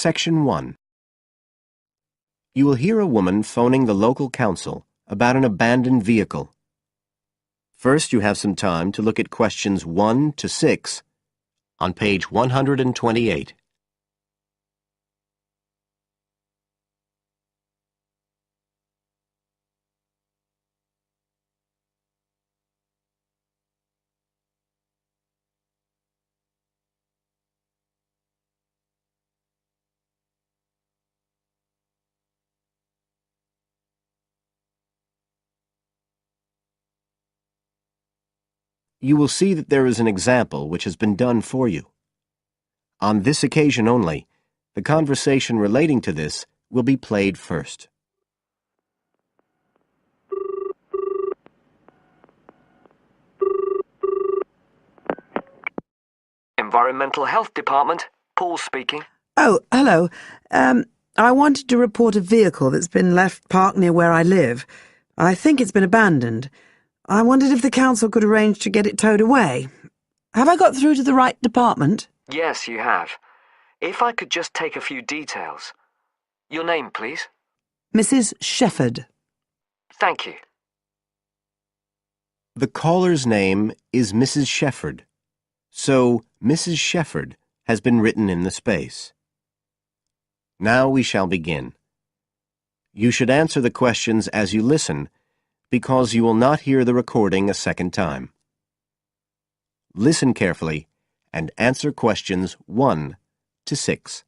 Section 1. You will hear a woman phoning the local council about an abandoned vehicle. First, you have some time to look at questions 1 to 6 on page 128. You will see that there is an example which has been done for you. On this occasion only, the conversation relating to this will be played first. Environmental Health Department, Paul speaking. Oh, hello. I wanted to report a vehicle that's been left parked near where I live. I think it's been abandoned. I wondered if the council could arrange to get it towed away. Have I got through to the right department? Yes, you have. If I could just take a few details. Your name, please? Mrs. Shepherd. Thank you. The caller's name is Mrs. Shepherd, so Mrs. Shepherd has been written in the space. Now we shall begin. You should answer the questions as you listen, because you will not hear the recording a second time. Listen carefully and answer questions 1 to 6.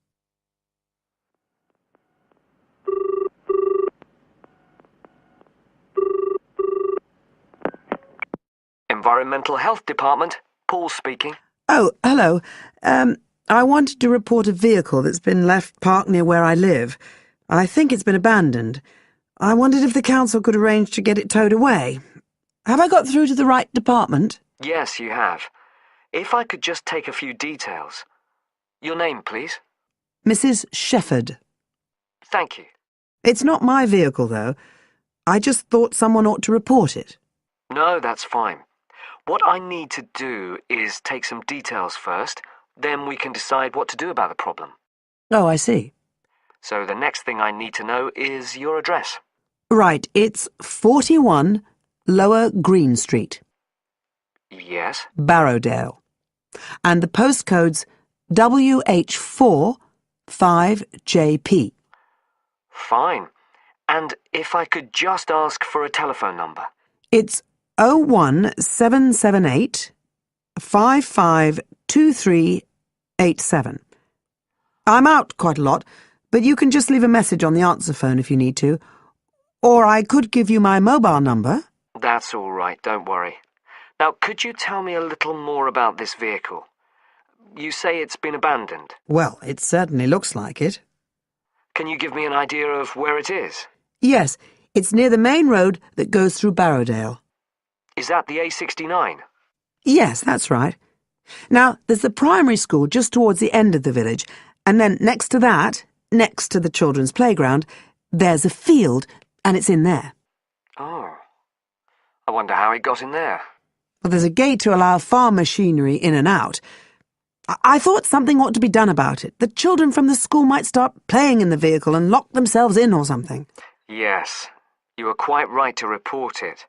Environmental Health Department, Paul speaking. Oh, hello. I wanted to report a vehicle that's been left parked near where I live. I think it's been abandoned. I wondered if the council could arrange to get it towed away. Have I got through to the right department? Yes, you have. If I could just take a few details. Your name, please? Mrs. Shepherd. Thank you. It's not my vehicle, though. I just thought someone ought to report it. No, that's fine. What I need to do is take some details first, then we can decide what to do about the problem. Oh, I see. So the next thing I need to know is your address. Right, it's 41 Lower Green Street, Yes? Barrowdale. And the postcode's WH4 5JP. Fine. And if I could just ask for a telephone number. It's 01778 552387. I'm out quite a lot, but you can just leave a message on the answer phone if you need to. Or I could give you my mobile number. That's all right, don't worry. Now, could you tell me a little more about this vehicle? You say it's been abandoned. Well, it certainly looks like it. Can you give me an idea of where it is? Yes, it's near the main road that goes through Barrowdale. Is that the A69? Yes, that's right. Now, there's the primary school just towards the end of the village, and then next to that, next to the children's playground, there's a field, and it's in there. Oh. I wonder how it got in there. Well, there's a gate to allow farm machinery in and out. I thought something ought to be done about it. The children from the school might start playing in the vehicle and lock themselves in or something. Yes, you were quite right to report it.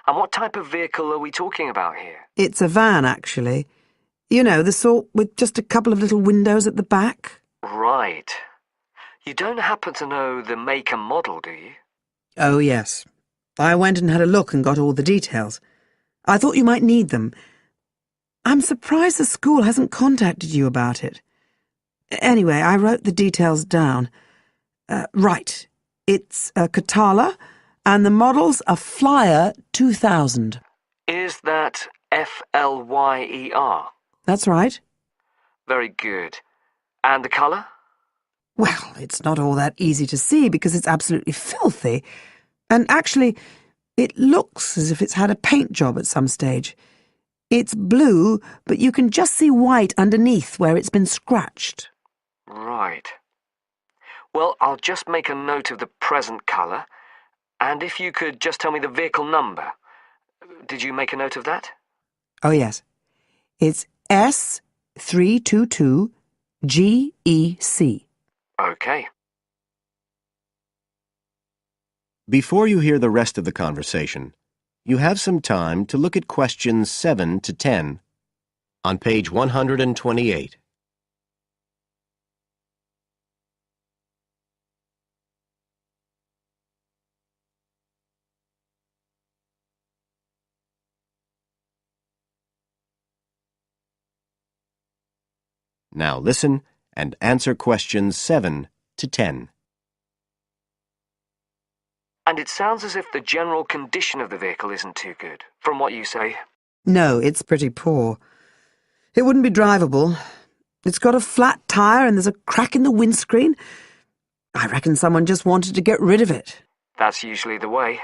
And what type of vehicle are we talking about here? It's a van, actually. You know, the sort with just a couple of little windows at the back. Right. You don't happen to know the make and model, do you? Oh, yes. I went and had a look and got all the details. I thought you might need them. I'm surprised the school hasn't contacted you about it. Anyway, I wrote the details down. Right. It's a Catala, and the model's a Flyer 2000. Is that Flyer? That's right. Very good. And the colour? Well, it's not all that easy to see because it's absolutely filthy. And actually, it looks as if it's had a paint job at some stage. It's blue, but you can just see white underneath where it's been scratched. Right. Well, I'll just make a note of the present colour. And if you could just tell me the vehicle number. Did you make a note of that? Oh, yes. It's S322GEC. Okay. Before you hear the rest of the conversation, you have some time to look at questions 7 to 10 on page 128. Now listen and answer questions 7 to 10. And it sounds as if the general condition of the vehicle isn't too good, from what you say. No, it's pretty poor. It wouldn't be drivable. It's got a flat tire and there's a crack in the windscreen. I reckon someone just wanted to get rid of it. That's usually the way.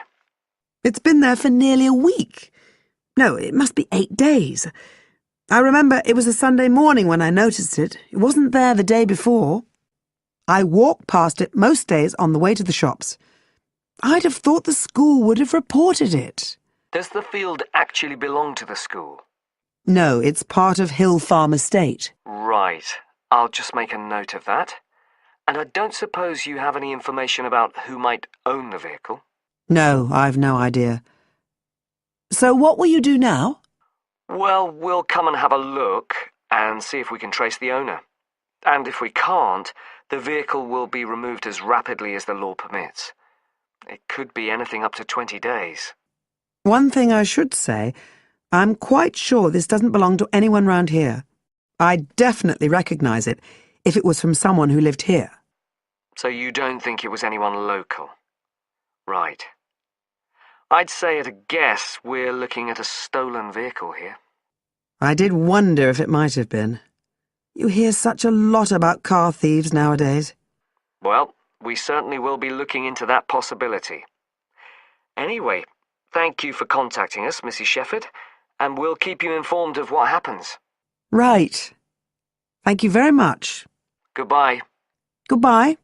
It's been there for nearly a week. No, it must be 8 days. I remember it was a Sunday morning when I noticed it. It wasn't there the day before. I walk past it most days on the way to the shops. I'd have thought the school would have reported it. Does the field actually belong to the school? No, it's part of Hill Farm Estate. Right. I'll just make a note of that. And I don't suppose you have any information about who might own the vehicle? No, I've no idea. So what will you do now? Well, we'll come and have a look and see if we can trace the owner. And if we can't, the vehicle will be removed as rapidly as the law permits. It could be anything up to 20 days. One thing I should say, I'm quite sure this doesn't belong to anyone round here. I'd definitely recognise it if it was from someone who lived here. So you don't think it was anyone local? Right. I'd say at a guess we're looking at a stolen vehicle here. I did wonder if it might have been. You hear such a lot about car thieves nowadays. Well, we certainly will be looking into that possibility. Anyway, thank you for contacting us, Mrs. Shefford, and we'll keep you informed of what happens. Right. Thank you very much. Goodbye. Goodbye.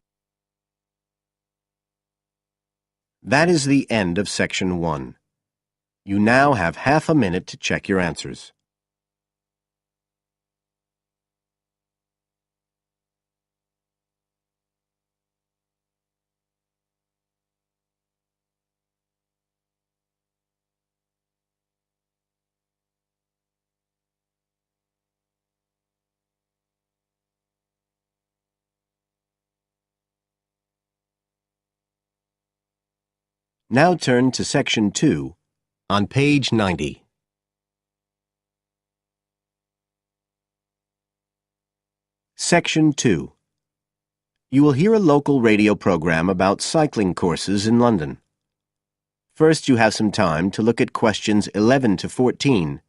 That is the end of section 1. You now have half a minute to check your answers. Now turn to section 2 on page 90. Section 2. You will hear a local radio program about cycling courses in London. First, you have some time to look at questions 11 to 14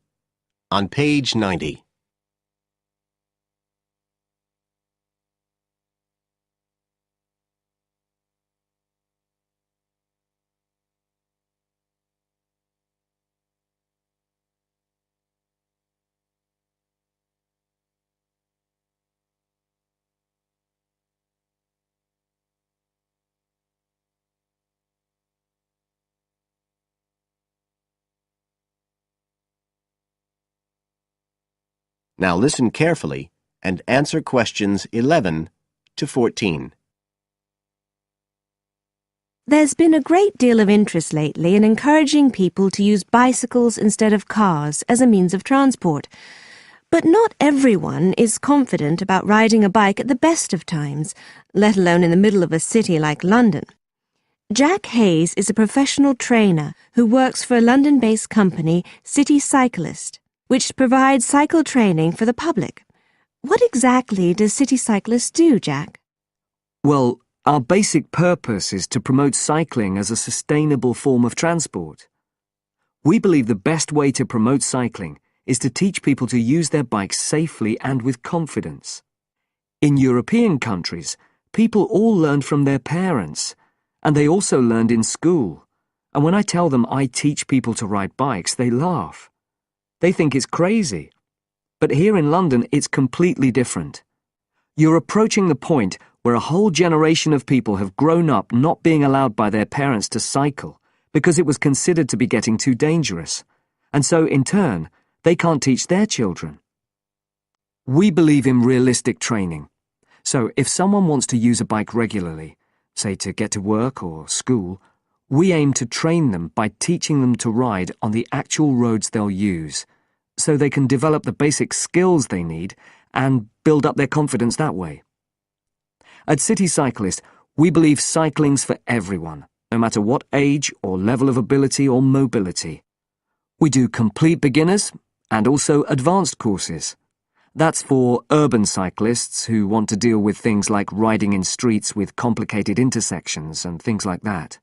on page 90. Now listen carefully and answer questions 11 to 14. There's been a great deal of interest lately in encouraging people to use bicycles instead of cars as a means of transport. But not everyone is confident about riding a bike at the best of times, let alone in the middle of a city like London. Jack Hayes is a professional trainer who works for a London-based company, City Cyclist, which provides cycle training for the public. What exactly does City Cyclist do, Jack? Well, our basic purpose is to promote cycling as a sustainable form of transport. We believe the best way to promote cycling is to teach people to use their bikes safely and with confidence. In European countries, people all learned from their parents, and they also learned in school. And when I tell them I teach people to ride bikes, they laugh. They think it's crazy. But here in London, it's completely different. You're approaching the point where a whole generation of people have grown up not being allowed by their parents to cycle because it was considered to be getting too dangerous. And so, in turn, they can't teach their children. We believe in realistic training. So if someone wants to use a bike regularly, say to get to work or school, we aim to train them by teaching them to ride on the actual roads they'll use, so they can develop the basic skills they need and build up their confidence that way. At City Cyclist, we believe cycling's for everyone, no matter what age or level of ability or mobility. We do complete beginners and also advanced courses. That's for urban cyclists who want to deal with things like riding in streets with complicated intersections and things like that.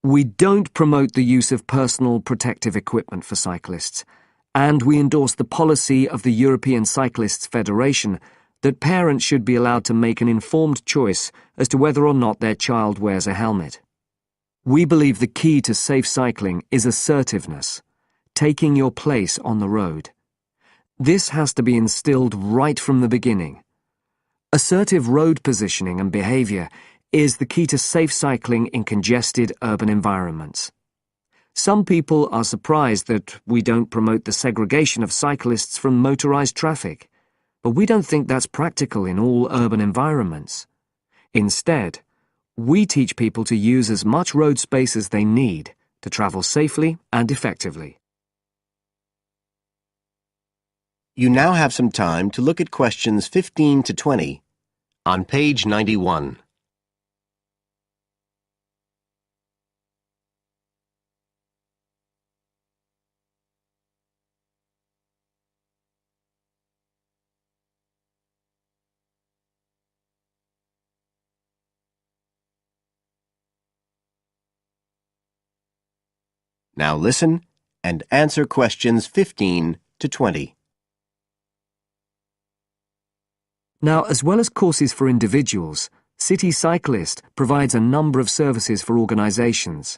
We don't promote the use of personal protective equipment for cyclists, and we endorse the policy of the European Cyclists Federation that parents should be allowed to make an informed choice as to whether or not their child wears a helmet. We believe the key to safe cycling is assertiveness, taking your place on the road. This has to be instilled right from the beginning. Assertive road positioning and behaviour is the key to safe cycling in congested urban environments. Some people are surprised that we don't promote the segregation of cyclists from motorised traffic, but we don't think that's practical in all urban environments. Instead, we teach people to use as much road space as they need to travel safely and effectively. You now have some time to look at questions 15 to 20 on page 91. Now listen and answer questions 15 to 20. Now, as well as courses for individuals, City Cyclist provides a number of services for organisations.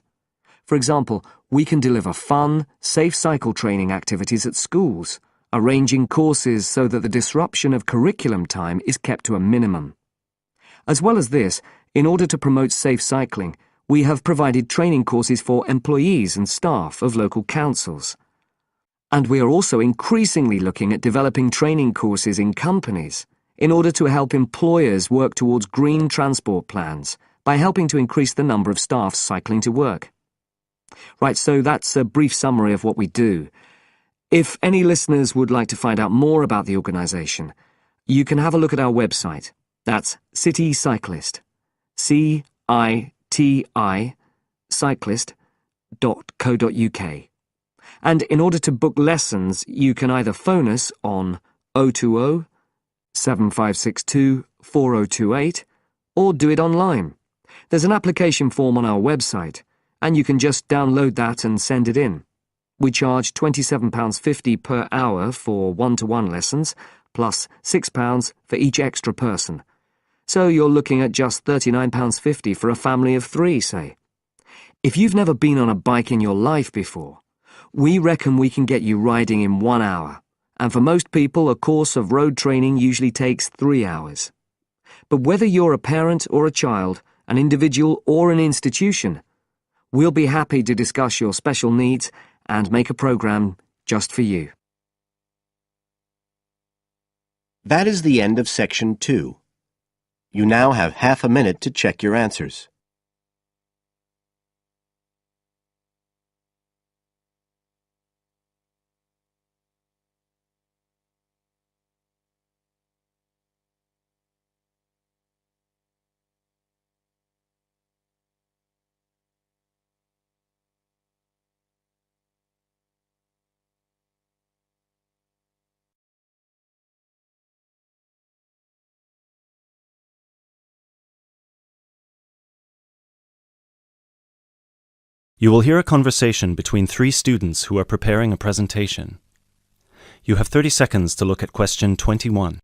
For example, we can deliver fun, safe cycle training activities at schools, arranging courses so that the disruption of curriculum time is kept to a minimum. As well as this, in order to promote safe cycling, we have provided training courses for employees and staff of local councils. And we are also increasingly looking at developing training courses in companies in order to help employers work towards green transport plans by helping to increase the number of staff cycling to work. Right, so that's a brief summary of what we do. If any listeners would like to find out more about the organisation, you can have a look at our website. That's City Cyclist. C-I-T-I cyclist.co.uk. And in order to book lessons, you can either phone us on 020 7562 4028 or do it online. There's an application form on our website, and you can just download that and send it in. We charge £27.50 per hour for one-to-one lessons, plus £6 for each extra person. So you're looking at just £39.50 for a family of 3, say. If you've never been on a bike in your life before, we reckon we can get you riding in 1 hour, and for most people a course of road training usually takes 3 hours. But whether you're a parent or a child, an individual or an institution, we'll be happy to discuss your special needs and make a programme just for you. That is the end of section 2. You now have half a minute to check your answers. You will hear a conversation between 3 students who are preparing a presentation. You have 30 seconds to look at question 21.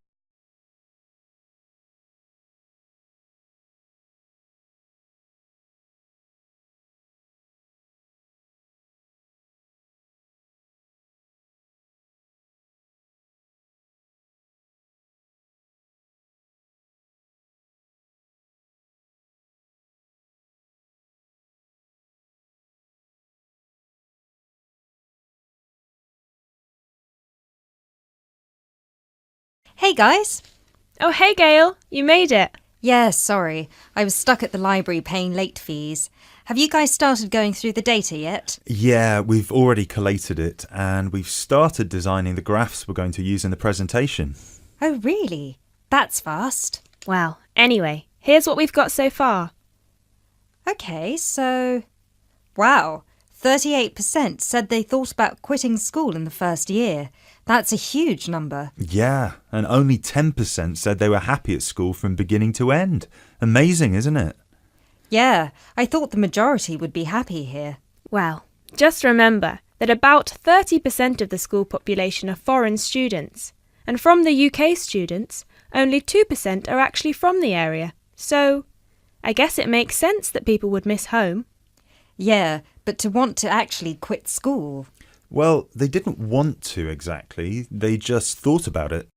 Hey guys! Oh, hey, Gail. You made it. Yeah, sorry. I was stuck at the library paying late fees. Have you guys started going through the data yet? Yeah, we've already collated it and we've started designing the graphs we're going to use in the presentation. Oh, really? That's fast. Well, anyway, here's what we've got so far. Okay, so... Wow, 38% said they thought about quitting school in the first year. That's a huge number. Yeah, and only 10% said they were happy at school from beginning to end. Amazing, isn't it? Yeah, I thought the majority would be happy here. Well, just remember that about 30% of the school population are foreign students, and from the UK students, only 2% are actually from the area. So, I guess it makes sense that people would miss home. Yeah, but to want to actually quit school... Well, they didn't want to exactly, they just thought about it.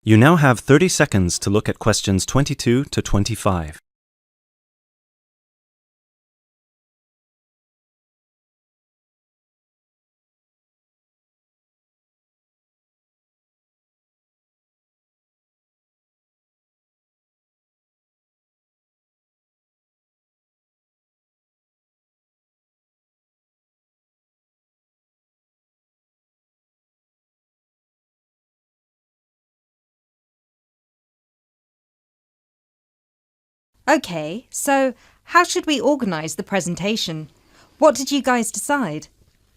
You now have 30 seconds to look at questions 22 to 25. Okay, so how should we organise the presentation? What did you guys decide?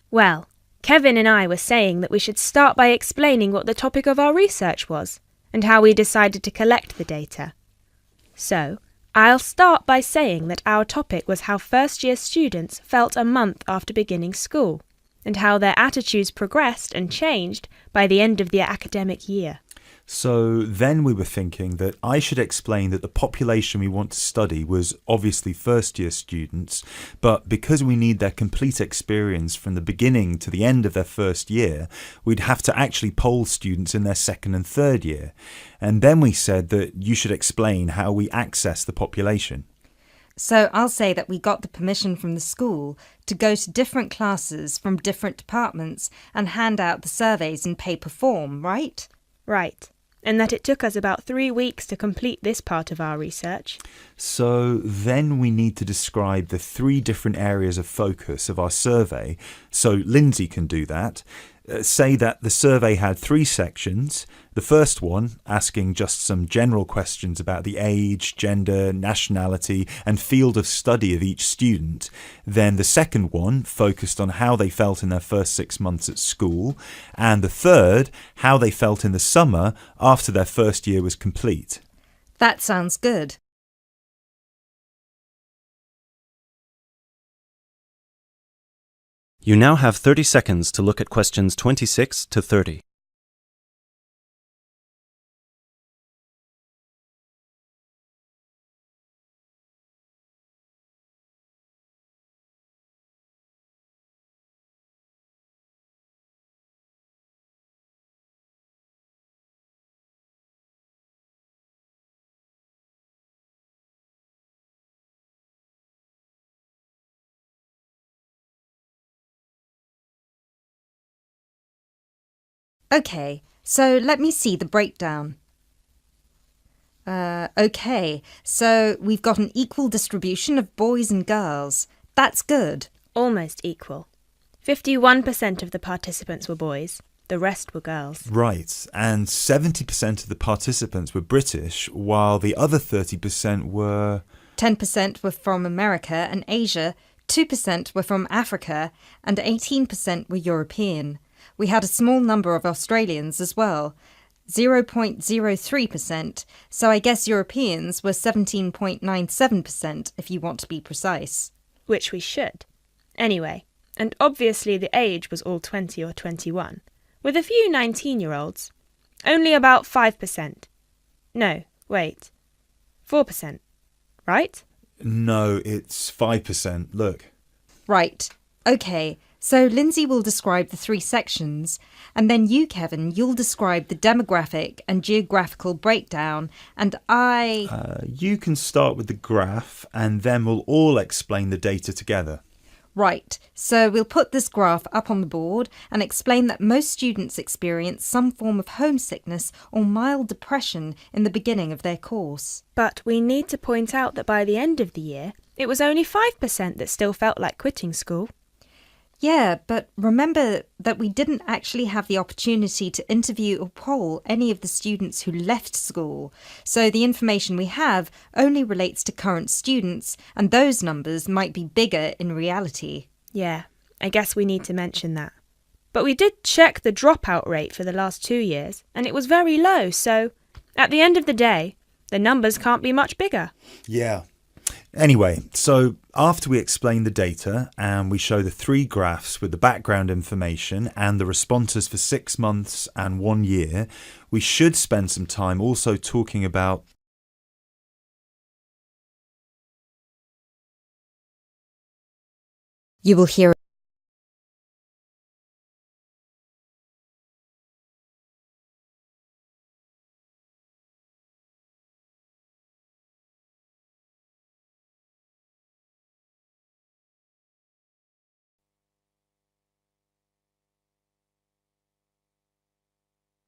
Well, Kevin and I were saying that we should start by explaining what the topic of our research was and how we decided to collect the data. So, I'll start by saying that our topic was how first-year students felt a month after beginning school and how their attitudes progressed and changed by the end of the academic year. So then we were thinking that I should explain that the population we want to study was obviously first-year students, but because we need their complete experience from the beginning to the end of their first year, we'd have to actually poll students in their second and third year. And then we said that you should explain how we access the population. So I'll say that we got the permission from the school to go to different classes from different departments and hand out the surveys in paper form, right? Right. And that it took us about 3 weeks to complete this part of our research. So then we need to describe the 3 different areas of focus of our survey. So Lindsay can do that. Say that the survey had 3 sections. The first one asking just some general questions about the age, gender, nationality and field of study of each student. Then the second one focused on how they felt in their first 6 months at school. And the third, how they felt in the summer after their first year was complete. That sounds good. You now have 30 seconds to look at questions 26 to 30. Okay, so let me see the breakdown. Okay, so we've got an equal distribution of boys and girls. That's good. Almost equal. 51% of the participants were boys, the rest were girls. Right, and 70% of the participants were British, while the other 30% were... 10% were from America and Asia, 2% were from Africa, and 18% were European. We had a small number of Australians as well, 0.03%, so I guess Europeans were 17.97% if you want to be precise. Which we should. Anyway, and obviously the age was all 20 or 21, with a few 19-year-olds. Only about 5%. No, wait. 4%. Right? No, it's 5%. Look. Right. Okay. So Lindsay will describe the 3 sections, and then you, Kevin, you'll describe the demographic and geographical breakdown, and You can start with the graph, and then we'll all explain the data together. Right, so we'll put this graph up on the board and explain that most students experience some form of homesickness or mild depression in the beginning of their course. But we need to point out that by the end of the year, it was only 5% that still felt like quitting school. Yeah, but remember that we didn't actually have the opportunity to interview or poll any of the students who left school. So the information we have only relates to current students, and those numbers might be bigger in reality. Yeah, I guess we need to mention that. But we did check the dropout rate for the last 2 years, and it was very low, so at the end of the day, the numbers can't be much bigger. Yeah. Anyway, so after we explain the data and we show the 3 graphs with the background information and the responses for 6 months and 1 year, we should spend some time also talking about You will hear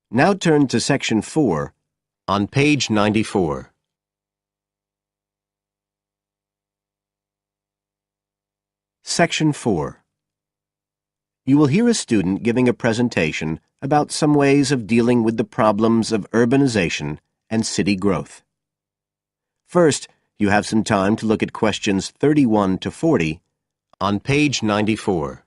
Now turn to section 4 on page 94. Section 4. You will hear a student giving a presentation about some ways of dealing with the problems of urbanization and city growth. First, you have some time to look at questions 31 to 40 on page 94.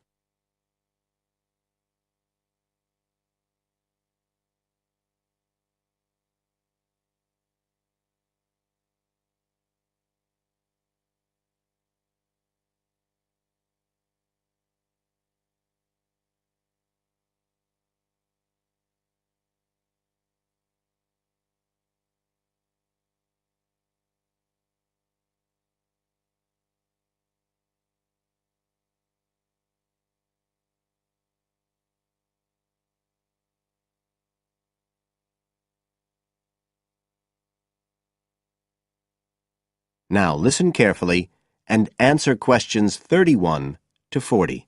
Now listen carefully and answer questions 31 to 40.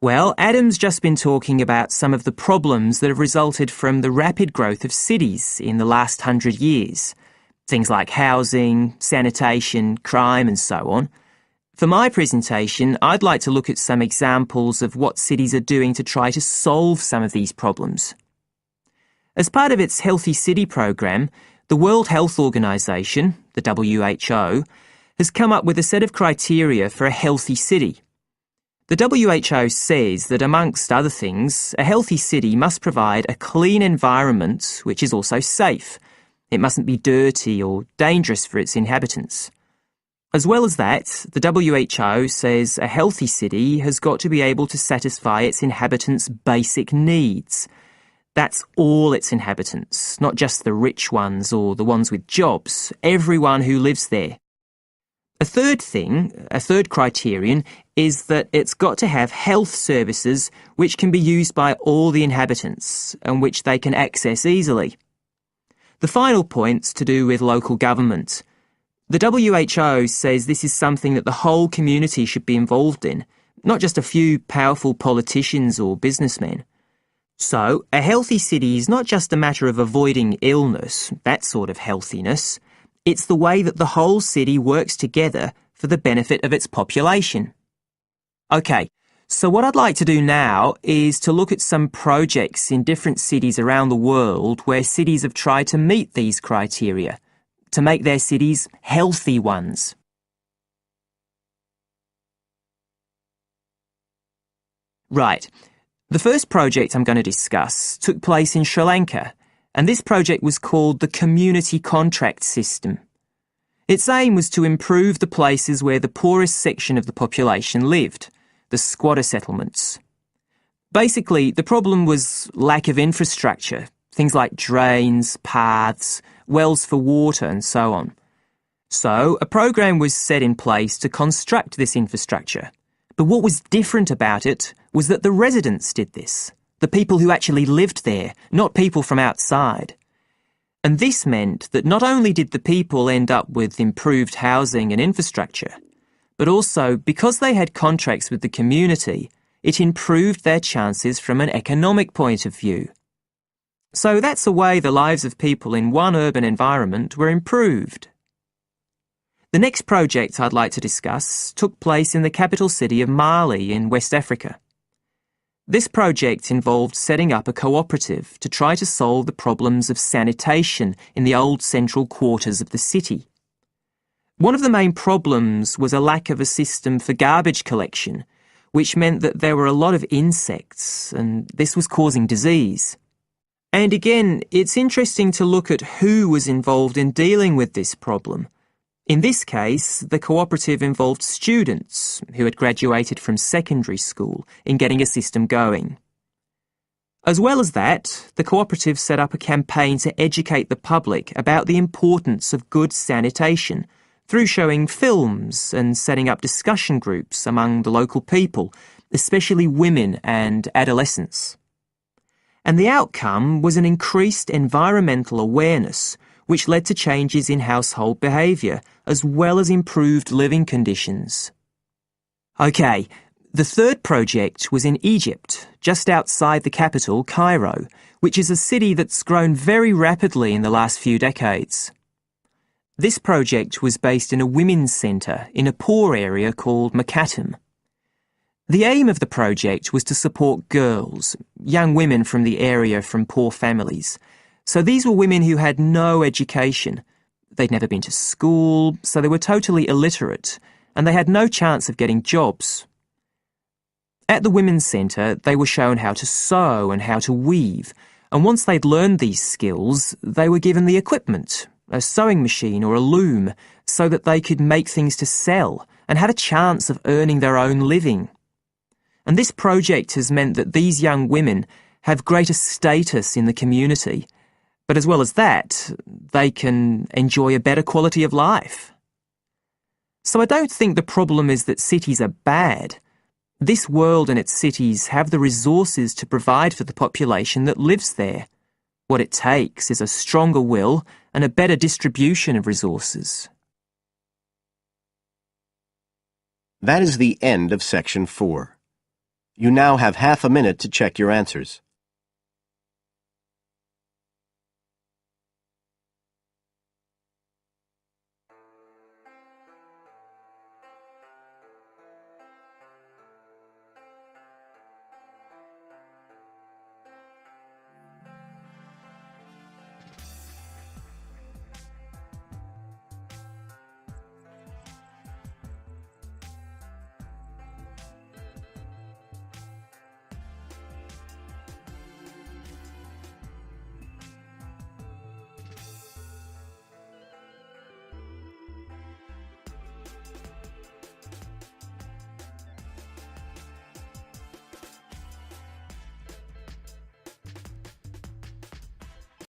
Well, Adam's just been talking about some of the problems that have resulted from the rapid growth of cities in the last 100 years. Things like housing, sanitation, crime and so on. For my presentation, I'd like to look at some examples of what cities are doing to try to solve some of these problems. As part of its Healthy City program, the World Health Organization, the WHO, has come up with a set of criteria for a healthy city. The WHO says that, amongst other things, a healthy city must provide a clean environment which is also safe. It mustn't be dirty or dangerous for its inhabitants. As well as that, the WHO says a healthy city has got to be able to satisfy its inhabitants' basic needs. That's all its inhabitants, not just the rich ones or the ones with jobs, everyone who lives there. A third criterion, is that it's got to have health services which can be used by all the inhabitants and which they can access easily. The final point's to do with local government. The WHO says this is something that the whole community should be involved in, not just a few powerful politicians or businessmen. So, a healthy city is not just a matter of avoiding illness, that sort of healthiness. It's the way that the whole city works together for the benefit of its population. Okay, so what I'd like to do now is to look at some projects in different cities around the world where cities have tried to meet these criteria, to make their cities healthy ones. Right. The first project I'm going to discuss took place in Sri Lanka, and this project was called the Community Contract System. Its aim was to improve the places where the poorest section of the population lived, the squatter settlements. Basically, the problem was lack of infrastructure, things like drains, paths, wells for water and so on. So, a program was set in place to construct this infrastructure. But what was different about it was that the residents did this, the people who actually lived there, not people from outside. And this meant that not only did the people end up with improved housing and infrastructure, but also because they had contracts with the community, it improved their chances from an economic point of view. So that's a way the lives of people in one urban environment were improved. The next project I'd like to discuss took place in the capital city of Mali in West Africa. This project involved setting up a cooperative to try to solve the problems of sanitation in the old central quarters of the city. One of the main problems was a lack of a system for garbage collection, which meant that there were a lot of insects, and this was causing disease. And again, it's interesting to look at who was involved in dealing with this problem. In this case, the cooperative involved students who had graduated from secondary school in getting a system going. As well as that, the cooperative set up a campaign to educate the public about the importance of good sanitation through showing films and setting up discussion groups among the local people, especially women and adolescents. And the outcome was an increased environmental awareness, which led to changes in household behaviour, as well as improved living conditions. OK, the third project was in Egypt, just outside the capital, Cairo, which is a city that's grown very rapidly in the last few decades. This project was based in a women's centre in a poor area called Makatem. The aim of the project was to support girls, young women from the area from poor families. So these were women who had no education. They'd never been to school, so they were totally illiterate, and they had no chance of getting jobs. At the Women's Centre, they were shown how to sew and how to weave, and once they'd learned these skills, they were given the equipment, a sewing machine or a loom, so that they could make things to sell and had a chance of earning their own living. And this project has meant that these young women have greater status in the community, but as well as that, they can enjoy a better quality of life. So I don't think the problem is that cities are bad. This world and its cities have the resources to provide for the population that lives there. What it takes is a stronger will and a better distribution of resources. That is the end of section 4. You now have half a minute to check your answers.